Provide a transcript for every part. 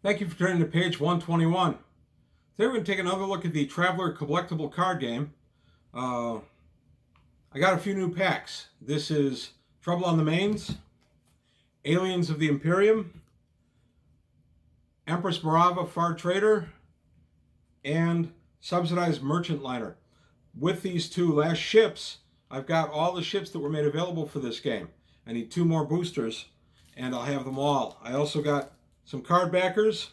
Thank you for turning to page 121. Today we're going to take another look at the Traveler collectible card game. I got a few new packs. This is Trouble on the Mains, Aliens of the Imperium, Empress Morava Far Trader, and Subsidized Merchant Liner. With these two last ships, I've got all the ships that were made available for this game. I need two more boosters, and I'll have them all. I also got some card backers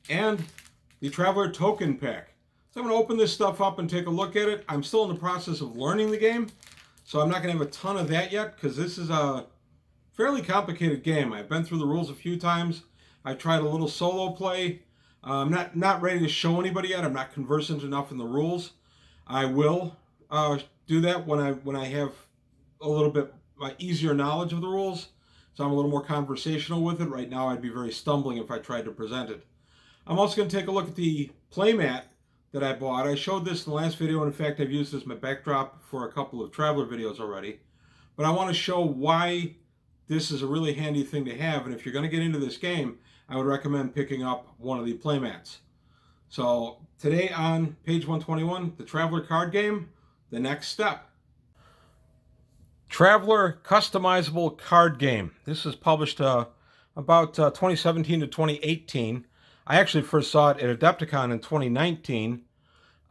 and the Traveler Token Pack. So I'm going to open this stuff up and take a look at it. I'm still in the process of learning the game, so I'm not going to have a ton of that yet because this is a fairly complicated game. I've been through the rules a few times. I tried a little solo play. I'm not ready to show anybody yet. I'm not conversant enough in the rules. I will do that when I have a little bit easier knowledge of the rules, so I'm a little more conversational with it. Right now I'd be very stumbling if I tried to present it. I'm also going to take a look at the playmat that I bought. I showed this in the last video, and in fact I've used this as my backdrop for a couple of Traveler videos already. But I want to show why this is a really handy thing to have, and if you're going to get into this game, I would recommend picking up one of the playmats. So today on page 121, the Traveler card game, the next step. Traveler customizable card game. This is published about 2017 to 2018. I actually first saw it at Adepticon in 2019.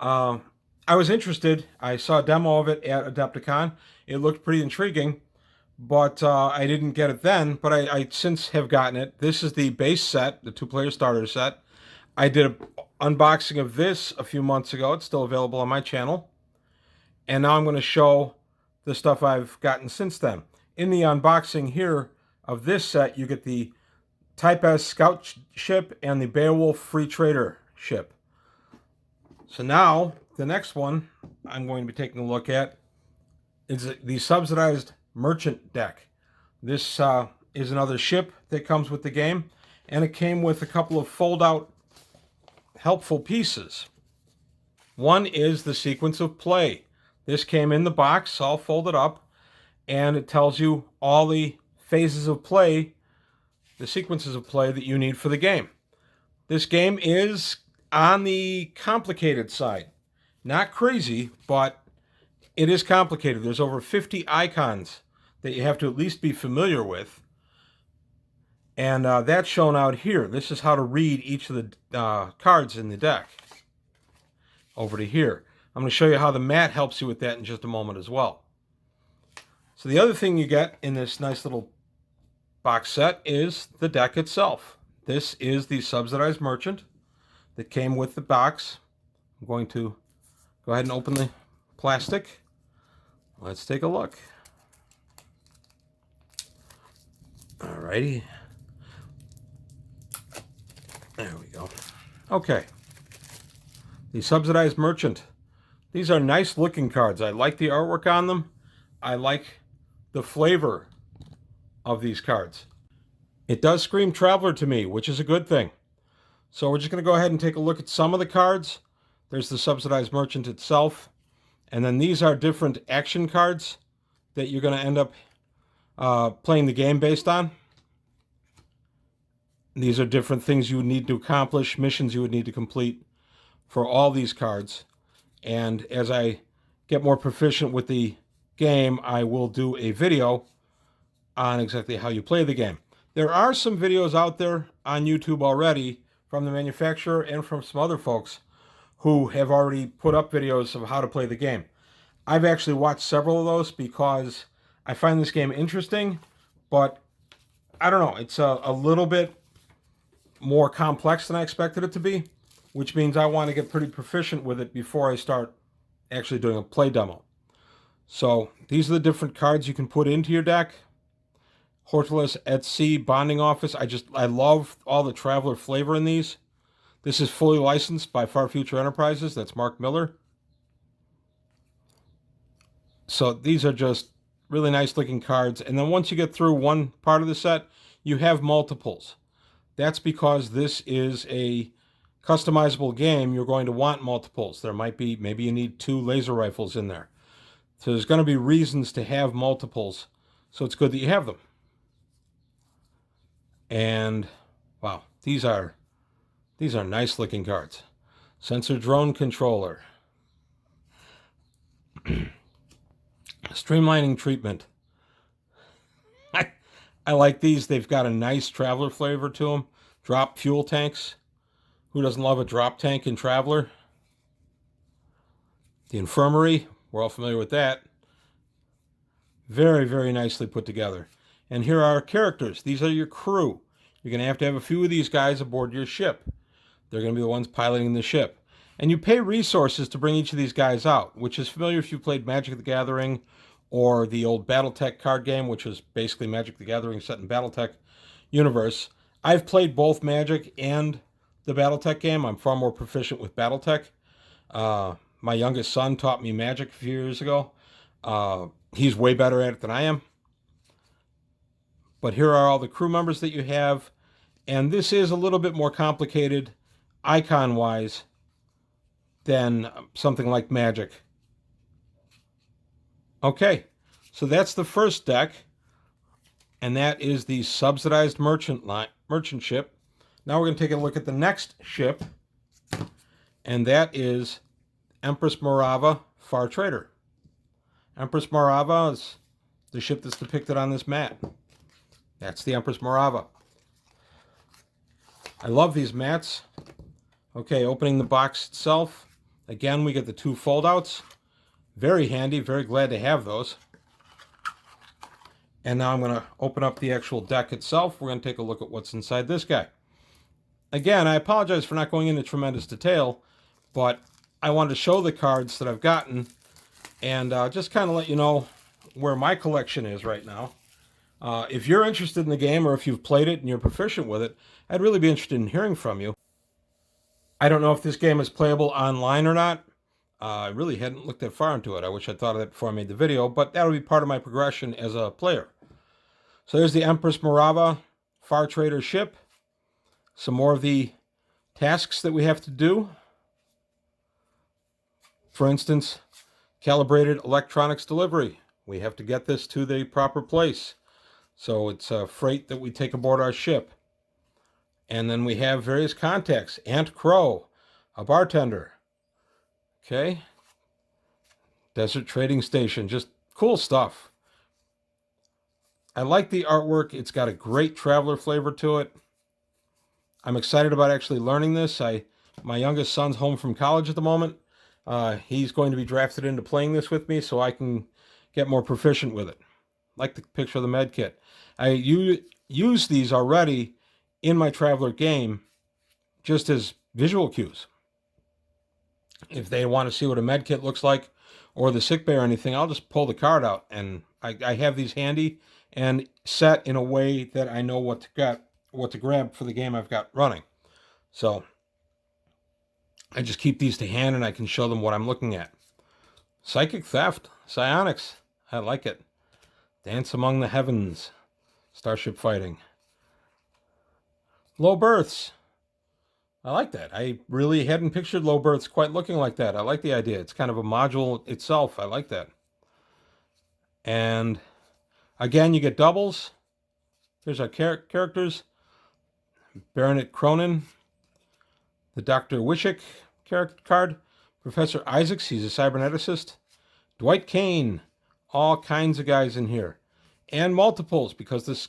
I was interested. I saw a demo of it at Adepticon. It looked pretty intriguing, but I didn't get it then, but I since have gotten it. This is the base set, the two-player starter set. I did an unboxing of this a few months ago. It's still available on my channel. And now I'm going to show the stuff I've gotten since then. In the unboxing here of this set, you get the Type S Scout ship and the Beowulf Free Trader ship. So now, the next one I'm going to be taking a look at is the Subsidized Merchant deck. This is another ship that comes with the game, and it came with a couple of fold-out helpful pieces. One is the sequence of play. This came in the box, all folded up, and it tells you all the phases of play, the sequences of play that you need for the game. This game is on the complicated side. Not crazy, but it is complicated. There's over 50 icons that you have to at least be familiar with. And that's shown out here. This is how to read each of the cards in the deck. Over to here. I'm going to show you how the mat helps you with that in just a moment as well. So the other thing you get in this nice little box set is the deck itself. This is the Subsidized Merchant that came with the box. I'm going to go ahead and open the plastic. Let's take a look. Alrighty. There we go. Okay. The Subsidized Merchant. These are nice looking cards. I like the artwork on them. I like the flavor of these cards. It does scream Traveler to me, which is a good thing. So we're just going to go ahead and take a look at some of the cards. There's the Subsidized Merchant itself. And then these are different action cards that you're going to end up playing the game based on. These are different things you would need to accomplish, missions you would need to complete for all these cards. And as I get more proficient with the game, I will do a video on exactly how you play the game. There are some videos out there on YouTube already from the manufacturer and from some other folks who have already put up videos of how to play the game. I've actually watched several of those because I find this game interesting, but I don't know, it's a little bit more complex than I expected it to be, which means I want to get pretty proficient with it before I start actually doing a play demo. So these are the different cards you can put into your deck. Hortulus at Sea, Bonding Office. I love all the Traveler flavor in these. This is fully licensed by Far Future Enterprises. That's Mark Miller. So these are just really nice looking cards. And then once you get through one part of the set, you have multiples. That's because this is a customizable game. You're going to want multiples. There might be, maybe you need 2 laser rifles in there. So there's going to be reasons to have multiples. So it's good that you have them. And wow, These are nice looking cards. Sensor drone controller. Streamlining treatment. I like these. They've got a nice Traveler flavor to them. Drop fuel tanks. Who doesn't love a drop tank in Traveler? The infirmary. We're all familiar with that. Very, very nicely put together. And here are our characters. These are your crew. You're going to have a few of these guys aboard your ship. They're going to be the ones piloting the ship. And you pay resources to bring each of these guys out, which is familiar if you played Magic the Gathering or the old Battletech card game, which was basically Magic the Gathering set in Battletech universe. I've played both Magic and the Battletech game. I'm far more proficient with Battletech. My youngest son taught me Magic a few years ago. He's way better at it than I am. But here are all the crew members that you have. And this is a little bit more complicated icon-wise than something like Magic. Okay, so that's the first deck. And that is the subsidized merchant ship. Now we're going to take a look at the next ship. And that is Empress Morava, Far Trader. Empress Morava is the ship that's depicted on this mat. That's the Empress Morava. I love these mats. Okay, opening the box itself. Again, we get the two foldouts. Very handy, very glad to have those. And now I'm going to open up the actual deck itself. We're going to take a look at what's inside this guy. Again, I apologize for not going into tremendous detail, but I wanted to show the cards that I've gotten and just kind of let you know where my collection is right now. If you're interested in the game or if you've played it and you're proficient with it, I'd really be interested in hearing from you. I don't know if this game is playable online or not. I really hadn't looked that far into it. I wish I'd thought of that before I made the video, but that'll be part of my progression as a player. So there's the Empress Morava Far Trader ship. Some more of the tasks that we have to do. For instance, calibrated electronics delivery. We have to get this to the proper place. So it's a freight that we take aboard our ship. And then we have various contacts. Aunt Crow, a bartender. Okay. Desert Trading Station. Just cool stuff. I like the artwork. It's got a great Traveler flavor to it. I'm excited about actually learning this. My youngest son's home from college at the moment. He's going to be drafted into playing this with me so I can get more proficient with it. Like the picture of the med kit. I use these already in my Traveler game just as visual cues. If they want to see what a med kit looks like or the sick bay or anything, I'll just pull the card out. And I have these handy and set in a way that I know what to grab for the game I've got running. So I just keep these to hand and I can show them what I'm looking at. Psychic Theft, Psionics, I like it. Dance Among the Heavens, Starship Fighting. Low Berths, I like that. I really hadn't pictured Low Berths quite looking like that. I like the idea. It's kind of a module itself. I like that. And again, you get doubles. Here's our characters. Baronet Cronin, the Dr. Wishick character card, Professor Isaacs, he's a cyberneticist, Dwight Kane, all kinds of guys in here, and multiples, because this is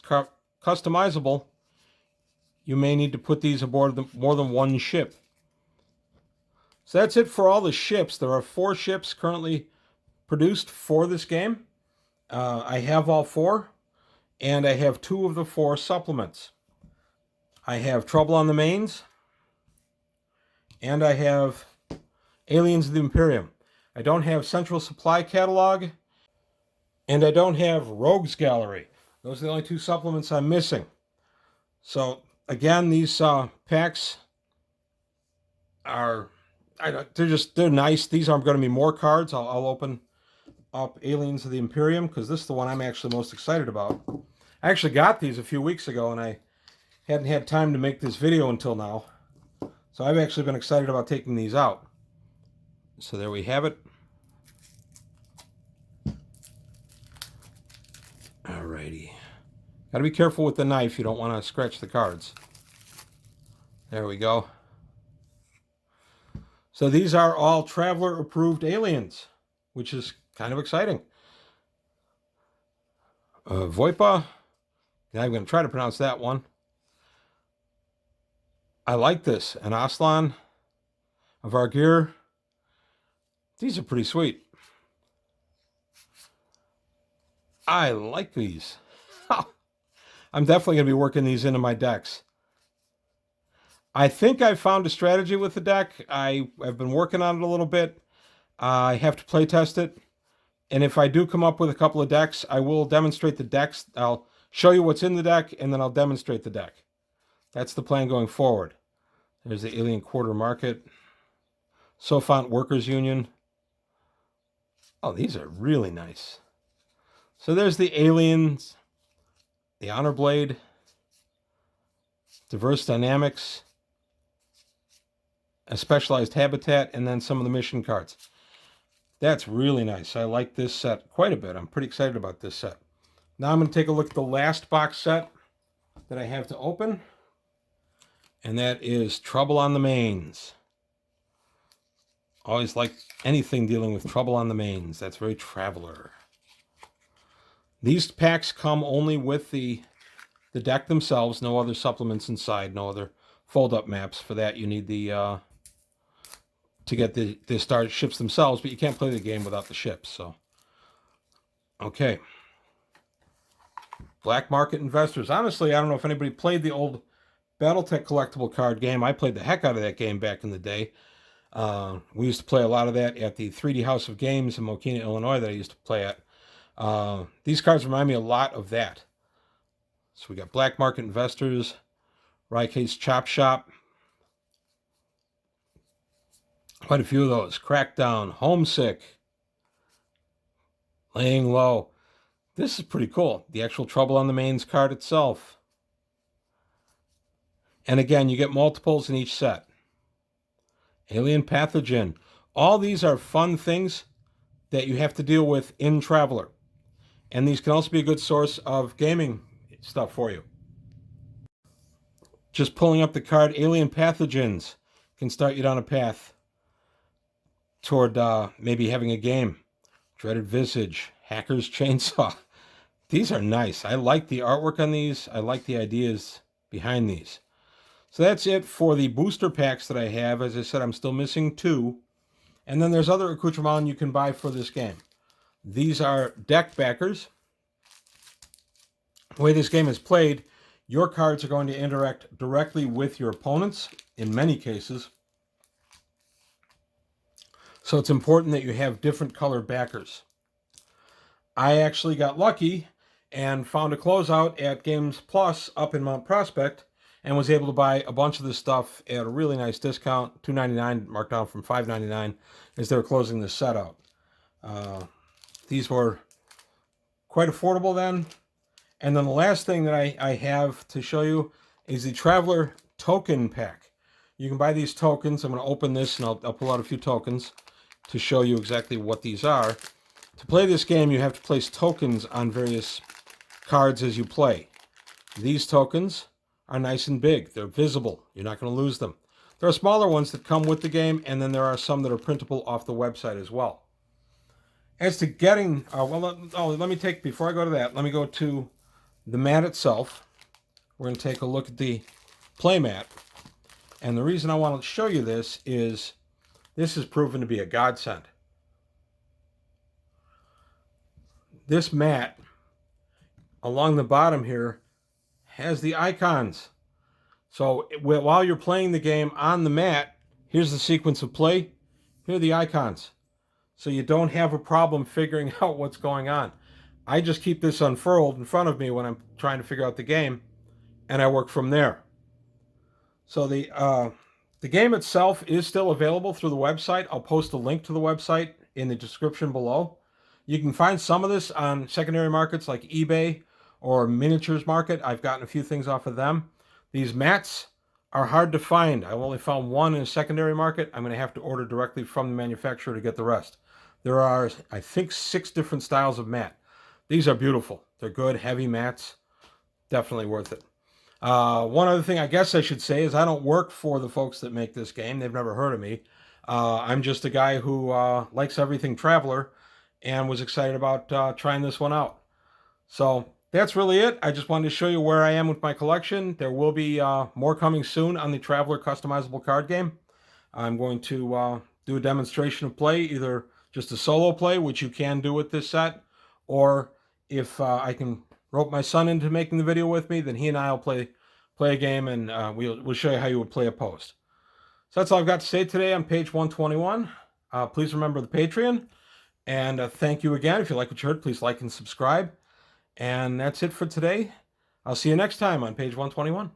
customizable, you may need to put these aboard more than one ship. So that's it for all the ships. There are 4 ships currently produced for this game. I have all 4, and I have 2 of the 4 supplements. I have Trouble on the Mains, and I have Aliens of the Imperium. I don't have Central Supply Catalog, and I don't have Rogues Gallery. Those are the only 2 supplements I'm missing. So again, these packs are, they're nice. These aren't going to be more cards. I'll open up Aliens of the Imperium because this is the one I'm actually most excited about. I actually got these a few weeks ago, and I hadn't had time to make this video until now. So I've actually been excited about taking these out. So there we have it. Alrighty. Got to be careful with the knife. You don't want to scratch the cards. There we go. So these are all Traveler-approved aliens, which is kind of exciting. Voipa. I'm going to try to pronounce that one. I like this. An Aslan, a Vargir. These are pretty sweet. I like these. I'm definitely going to be working these into my decks. I think I've found a strategy with the deck. I have been working on it a little bit. I have to play test it. And if I do come up with a couple of decks, I will demonstrate the decks. I'll show you what's in the deck, and then I'll demonstrate the deck. That's the plan going forward. There's the Alien Quarter Market. Sofont Workers Union. Oh, these are really nice. So there's the aliens, the Honor Blade, Diverse Dynamics, a Specialized Habitat, and then some of the mission cards. That's really nice. I like this set quite a bit. I'm pretty excited about this set. Now I'm going to take a look at the last box set that I have to open, and that is Trouble on the Mains. Always like anything dealing with trouble on the mains. That's very Traveler. These packs come only with the deck themselves. No other supplements inside. No other fold-up maps. For that, you need the to get the star ships themselves, but you can't play the game without the ships. So, okay. Black Market Investors. Honestly, I don't know if anybody played the old Battletech collectible card game. I played the heck out of that game back in the day. We used to play a lot of that at the 3D House of Games in Mokina, Illinois that I used to play at. These cards remind me a lot of that. So we got Black Market Investors, Raikei's Chop Shop. Quite a few of those. Crackdown, Homesick, Laying Low. This is pretty cool. The actual Trouble on the Mains card itself. And again, you get multiples in each set. Alien Pathogen. All these are fun things that you have to deal with in Traveler. And these can also be a good source of gaming stuff for you. Just pulling up the card Alien Pathogens can start you down a path toward maybe having a game. Dreaded Visage, Hacker's Chainsaw. These are nice. I like the artwork on these. I like the ideas behind these. So that's it for the booster packs that I have. As I said, I'm still missing 2. And then there's other accoutrements you can buy for this game. These are deck backers. The way this game is played, your cards are going to interact directly with your opponents in many cases. So it's important that you have different color backers. I actually got lucky and found a closeout at Games Plus up in Mount Prospect and was able to buy a bunch of this stuff at a really nice discount, $2.99, marked down from $5.99 as they were closing this set out. These were quite affordable then. And then the last thing that I have to show you is the Traveler Token Pack. You can buy these tokens. I'm going to open this and I'll pull out a few tokens to show you exactly what these are. To play this game, you have to place tokens on various cards as you play. These tokens are nice and big. They're visible. You're not going to lose them. There are smaller ones that come with the game, and then there are some that are printable off the website as well. As to getting, let me take, before I go to that, let me go to the mat itself. We're going to take a look at the play mat. And the reason I want to show you this is this has proven to be a godsend. This mat, along the bottom here, has the icons. So while you're playing the game on the mat, here's the sequence of play. Here are the icons. So you don't have a problem figuring out what's going on. I just keep this unfurled in front of me when I'm trying to figure out the game, and I work from there. So the game itself is still available through the website. I'll post a link to the website in the description below. You can find some of this on secondary markets like eBay or Miniatures Market. I've gotten a few things off of them. These mats are hard to find. I've only found one in a secondary market. I'm going to have to order directly from the manufacturer to get the rest. There are, I think, 6 different styles of mat. These are beautiful. They're good, heavy mats. Definitely worth it. One other thing I guess I should say is I don't work for the folks that make this game. They've never heard of me. I'm just a guy who likes everything Traveler and was excited about trying this one out. So that's really it. I just wanted to show you where I am with my collection. There will be more coming soon on the Traveler customizable card game. I'm going to do a demonstration of play, either just a solo play, which you can do with this set, or if I can rope my son into making the video with me, then he and I will play a game, and we'll show you how you would play a post. So that's all I've got to say today on page 121. Please remember the Patreon, and thank you again. If you like what you heard, please like and subscribe. And that's it for today. I'll see you next time on page 121.